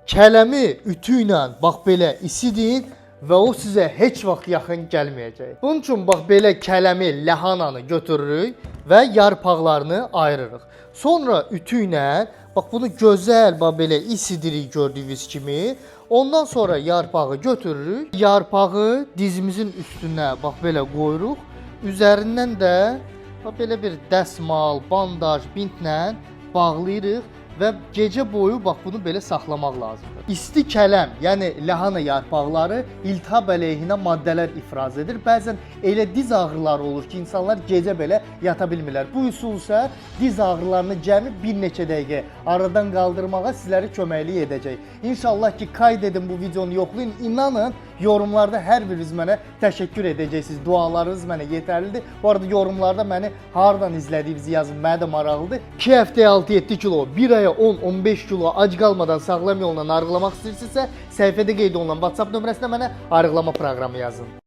Kələmi ütü ilə bax belə isidin və o sizə heç vaxt yaxın gəlməyəcək. Bunun üçün bax belə kələmi, lahananı götürürük və yarpaqlarını ayırırıq. Sonra ütü ilə bax bunu gözəl bax belə isidirik gördüyünüz kimi. Ondan sonra yarpağı götürürük. Yarpağı dizimizin üstünə bax belə qoyuruq. Üzərindən də bax belə bir dəsmal, bandaj, bintlə bağlayırıq və gecə boyu bax bunu belə saxlamaq lazımdır. İsti kələm, yəni lahana yarpaqları iltihab əleyhinə maddələr ifraz edir. Bəzən elə diz ağrıları olur ki, insanlar gecə belə yata bilmirlər. Bu üsul isə diz ağrılarını cəmi bir neçə dəqiqə aradan qaldırmağa sizləri köməklik edəcək. İnşallah ki, qayd edin bu videonu yoxlayın. İnanın, yorumlarda hər biriniz mənə təşəkkür edəcəksiniz. Dualarınız mənə yetərlidir. Bu arada yorumlarda məni hardan izlədiyinizi yazın. Mənə də maraqlıdır. 2 həftəyə 6-7 kilo, 1 aya 10-15 kilo ac qalmadan sağlam yolla arıqlamaq istəyirsinizsə, səhifədə qeyd olunan WhatsApp nömrəsinə mənə arıqlama proqramı yazın.